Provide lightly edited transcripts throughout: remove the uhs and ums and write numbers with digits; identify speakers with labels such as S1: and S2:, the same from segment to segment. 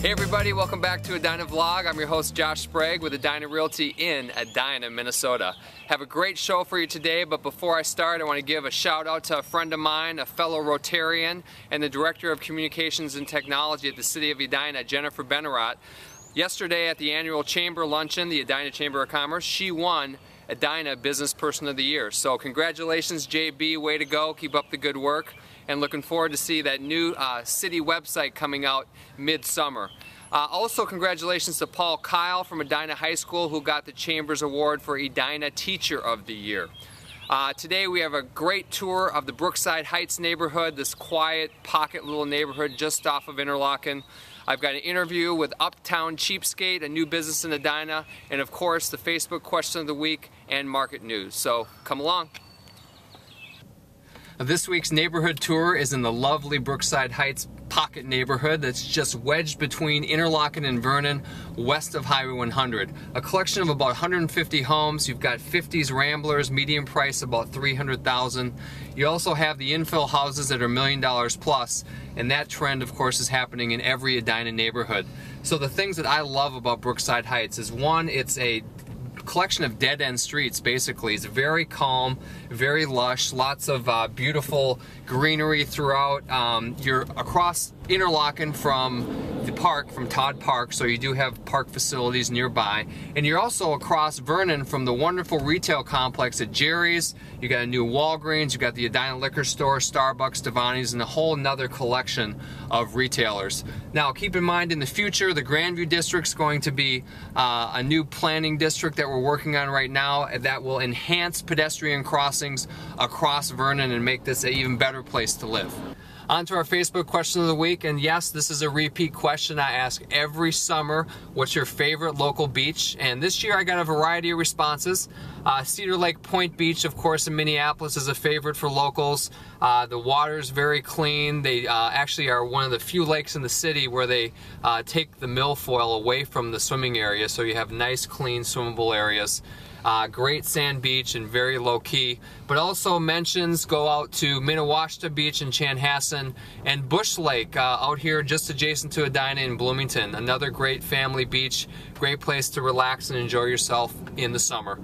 S1: Hey everybody, welcome back to Edina Vlog. I'm your host Josh Sprague with Edina Realty in Edina, Minnesota. Have a great show for you today, but before I start I want to give a shout out to a friend of mine, a fellow Rotarian, and the Director of Communications and Technology at the City of Edina, Jennifer Benarott. Yesterday at the annual Chamber Luncheon, the Edina Chamber of Commerce, she won Edina Business Person of the Year. So congratulations JB, way to go, keep up the good work. And looking forward to see that new city website coming out mid-summer. Also congratulations to Paul Kyle from Edina High School, who got the Chambers Award for Edina Teacher of the Year. Today we have a great tour of the Brookside Heights neighborhood, this quiet pocket little neighborhood just off of Interlochen. I've got an interview with Uptown Cheapskate, a new business in Edina, and of course the Facebook question of the week and market news. So come along. This week's neighborhood tour is in the lovely Brookside Heights pocket neighborhood that's just wedged between Interlochen and Vernon, west of Highway 100. A collection of about 150 homes. You've got 50s Ramblers, medium price about $300,000. You also have the infill houses that are $1 million plus, and that trend of course is happening in every Edina neighborhood. So the things that I love about Brookside Heights is, one, it's a collection of dead-end streets. Basically it's very calm, very lush, lots of beautiful greenery throughout. You're across Interlochen from the park, from Todd Park, so you do have park facilities nearby, and you're also across Vernon from the wonderful retail complex at Jerry's. You got a new Walgreens, you got the Edina liquor store, Starbucks, Devani's, and a whole nother collection of retailers. Now keep in mind, in the future the Grandview district's going to be a new planning district that we're working on right now that will enhance pedestrian crossings across Vernon and make this an even better place to live. On to our Facebook question of the week, and yes, this is a repeat question I ask every summer. What's your favorite local beach? And this year I got a variety of responses. Cedar Lake Point Beach, of course, in Minneapolis is a favorite for locals. The water's very clean. They actually are one of the few lakes in the city where they take the milfoil away from the swimming area, so you have nice, clean, swimmable areas. Great sand beach and very low key, but also mentions go out to Minnewaska Beach in Chanhassen and Bush Lake out here just adjacent to Edina in Bloomington. Another great family beach, great place to relax and enjoy yourself in the summer.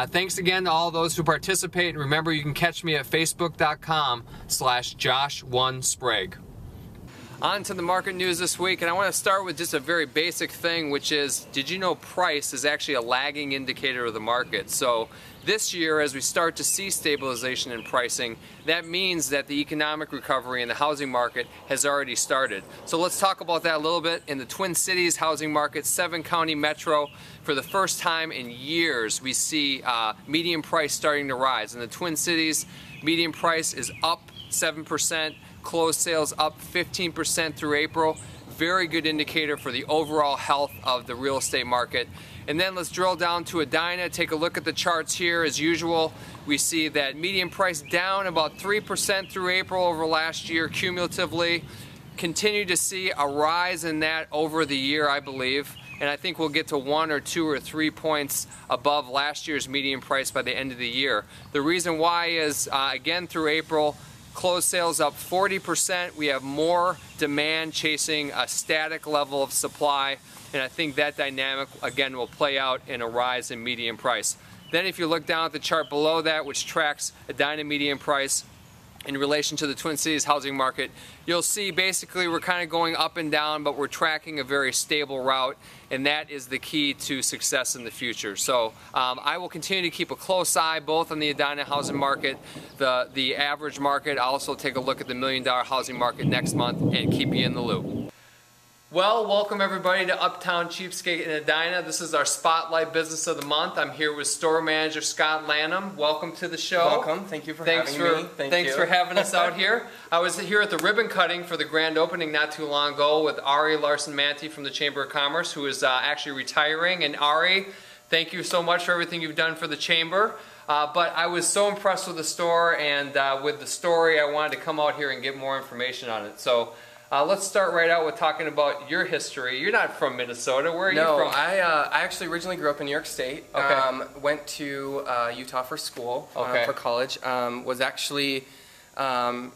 S1: Thanks again to all those who participate, and remember you can catch me at facebook.com/Josh1Sprague. On to the market news this week, and I want to start with just a very basic thing, which is, did you know price is actually a lagging indicator of the market? So this year, as we start to see stabilization in pricing, that means that the economic recovery in the housing market has already started. So let's talk about that a little bit. In the Twin Cities housing market, 7-county metro, for the first time in years, we see median price starting to rise. In the Twin Cities, median price is up 7%. Closed sales up 15% through April. Very good indicator for the overall health of the real estate market. And then let's drill down to Edina, take a look at the charts here. As usual, we see that median price down about 3% through April over last year cumulatively. Continue to see a rise in that over the year, I believe. And I think we'll get to 1 or 2 or 3 points above last year's median price by the end of the year. The reason why is, again, through April, closed sales up 40%. We have more demand chasing a static level of supply, and I think that dynamic again will play out in a rise in median price. Then if you look down at the chart below that, which tracks Edina median price in relation to the Twin Cities housing market, you'll see basically we're kind of going up and down, but we're tracking a very stable route, and that is the key to success in the future. So I will continue to keep a close eye both on the Edina housing market, the average market. I'll also take a look at the $1 million housing market next month and keep you in the loop. Well, welcome everybody to Uptown Cheapskate in Edina. This is our Spotlight Business of the Month. I'm here with Store Manager Scott Lanham. Welcome to the show.
S2: Welcome. Thank you for having me.
S1: Thanks for having us out here. I was here at the ribbon cutting for the grand opening not too long ago with Ari Larson-Manti from the Chamber of Commerce, who is actually retiring. And Ari, thank you so much for everything you've done for the Chamber. But I was so impressed with the store and with the story, I wanted to come out here and get more information on it. So let's start right out with talking about your history. You're not from Minnesota. Where are you from?
S2: No, I actually originally grew up in New York State.
S1: Okay.
S2: Went to Utah for school,
S1: okay.
S2: for college. Was actually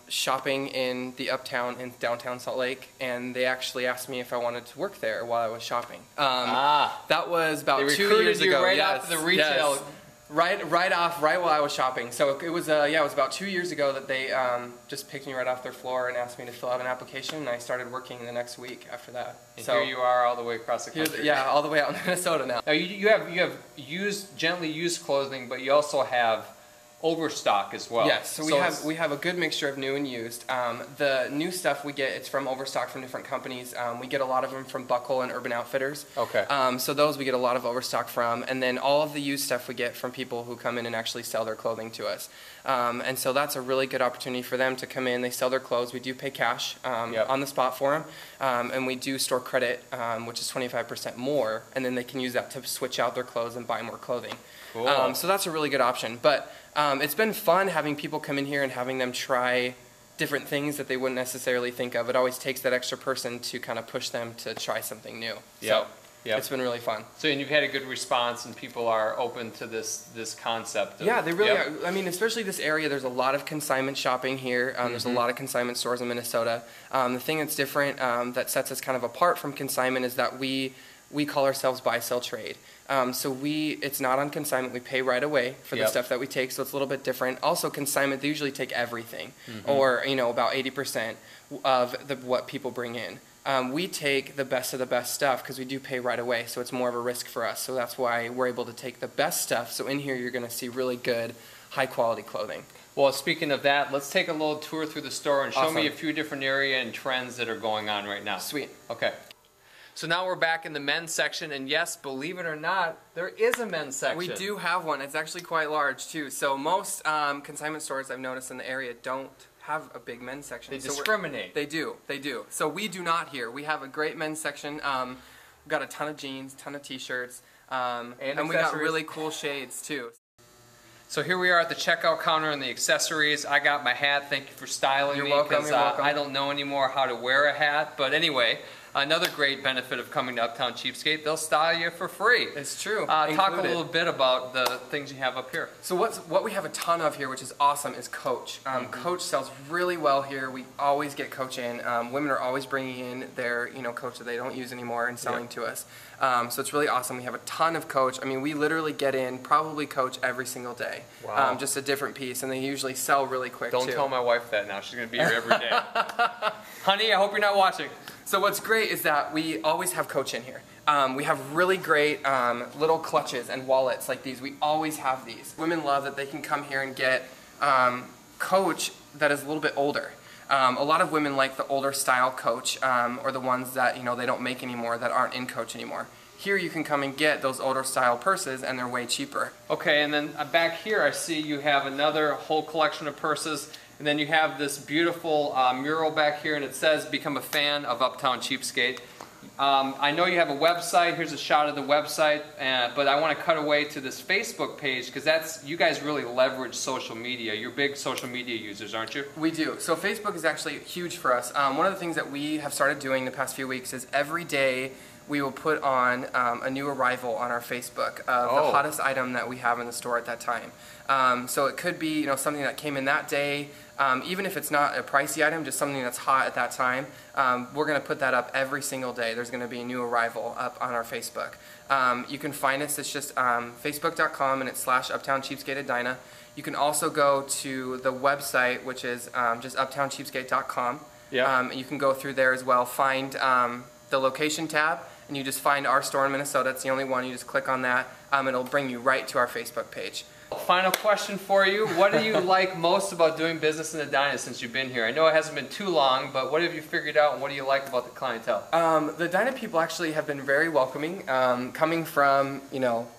S2: shopping in the Uptown in downtown Salt Lake, and they actually asked me if I wanted to work there while I was shopping. That was about 2 years ago.
S1: Right
S2: yes,
S1: after the retail.
S2: Yes. Right while I was shopping. So it was it was about 2 years ago that they just picked me right off their floor and asked me to fill out an application, and I started working the next week after that.
S1: And
S2: so
S1: here you are, all the way across the country.
S2: Yeah, all the way out in Minnesota now.
S1: Now you have gently used clothing, but you also have overstock as well.
S2: Yes, so we have a good mixture of new and used. The new stuff we get, it's from overstock from different companies. We get a lot of them from Buckle and Urban Outfitters.
S1: Okay.
S2: So those we get a lot of overstock from, and then all of the used stuff we get from people who come in and actually sell their clothing to us. And so that's a really good opportunity for them to come in. They sell their clothes. We do pay cash on the spot for them, and we do store credit, which is 25% more, and then they can use that to switch out their clothes and buy more clothing.
S1: Cool.
S2: So that's a really good option. But it's been fun having people come in here and having them try different things that they wouldn't necessarily think of. It always takes that extra person to kind of push them to try something new. So it's been really fun.
S1: So and you've had a good response, and people are open to this concept.
S2: Yeah, they really are. I mean, especially this area, there's a lot of consignment shopping here. There's a lot of consignment stores in Minnesota. The thing that's different that sets us kind of apart from consignment is that we call ourselves buy, sell, trade. So it's not on consignment. We pay right away for the stuff that we take, so it's a little bit different. Also, consignment, they usually take everything, or about 80% of what people bring in. We take the best of the best stuff because we do pay right away, so it's more of a risk for us. So that's why we're able to take the best stuff. So in here, you're going to see really good, high-quality clothing.
S1: Well, speaking of that, let's take a little tour through the store and show me a few different area and trends that are going on right now.
S2: Sweet.
S1: Okay. So now we're back in the men's section, and yes, believe it or not, there is a men's section.
S2: We do have one. It's actually quite large, too. So most consignment stores I've noticed in the area don't have a big men's section.
S1: They discriminate.
S2: They do. So we do not here. We have a great men's section. We've got a ton of jeans, ton of t-shirts, and we got really cool shades, too.
S1: So here we are at the checkout counter and the accessories. I got my hat. Thank you for styling me.
S2: You're welcome.
S1: I don't know anymore how to wear a hat, but anyway. Another great benefit of coming to Uptown Cheapskate, they'll style you for free.
S2: It's true.
S1: Talk a little bit about the things you have up here.
S2: So what we have a ton of here, which is awesome, is Coach. Coach sells really well here. We always get Coach in. Women are always bringing in their Coach that they don't use anymore and selling to us. So it's really awesome. We have a ton of Coach. I mean, we literally get in probably Coach every single day.
S1: Wow.
S2: Just a different piece, and they usually sell really quick
S1: Don't
S2: too.
S1: tell my wife that now. She's going to be here every day. Honey, I hope you're not watching.
S2: So what's great is that we always have Coach in here. We have really great little clutches and wallets like these. We always have these. Women love that they can come here and get Coach that is a little bit older. A lot of women like the older style Coach or the ones that they don't make anymore that aren't in Coach anymore. Here you can come and get those older style purses, and they're way cheaper.
S1: Okay, and then back here I see you have another whole collection of purses. And then you have this beautiful mural back here, and it says, "Become a fan of Uptown Cheapskate." I know you have a website. Here's a shot of the website, but I want to cut away to this Facebook page because you guys really leverage social media. You're big social media users, aren't you?
S2: We do. So Facebook is actually huge for us. One of the things that we have started doing the past few weeks is every day we will put on a new arrival on our Facebook of the hottest item that we have in the store at that time. So it could be something that came in that day. Even if it's not a pricey item, just something that's hot at that time, we're going to put that up every single day. There's going to be a new arrival up on our Facebook. You can find us. It's just facebook.com and it's /Uptown Cheapskate Edina. You can also go to the website, which is just uptowncheapskate.com.
S1: Yeah.
S2: You can go through there as well. Find the location tab, and you just find our store in Minnesota. It's the only one. You just click on that, and it'll bring you right to our Facebook page.
S1: Final question for you. What do you like most about doing business in Edina since you've been here? I know it hasn't been too long, but what have you figured out, and what do you like about the clientele?
S2: The Edina people actually have been very welcoming. Coming from,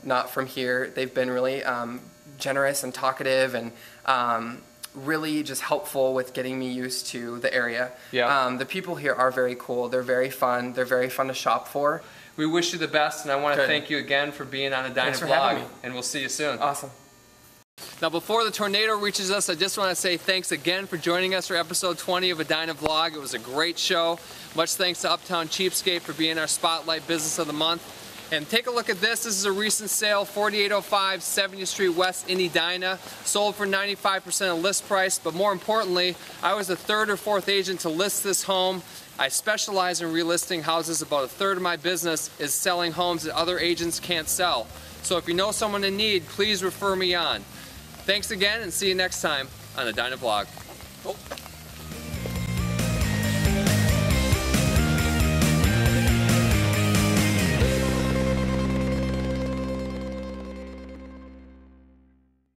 S2: not from here, they've been really generous and talkative and really just helpful with getting me used to the area.
S1: Yeah.
S2: The people here are very cool. They're very fun. They're very fun to shop for.
S1: We wish you the best, and I want to thank you again for being on Edina
S2: Thanks for having
S1: Vlog,
S2: me.
S1: and we'll see you soon.
S2: Awesome.
S1: Now, before the tornado reaches us, I just want to say thanks again for joining us for episode 20 of Edina Vlog. It was a great show. Much thanks to Uptown Cheapskate for being our Spotlight Business of the Month. And take a look at this. This is a recent sale, 4805 70th Street West in Edina. Sold for 95% of list price, but more importantly, I was the third or fourth agent to list this home. I specialize in relisting houses. About a third of my business is selling homes that other agents can't sell. So if you know someone in need, please refer me on. Thanks again, and see you next time on the Edina Vlog. Oh.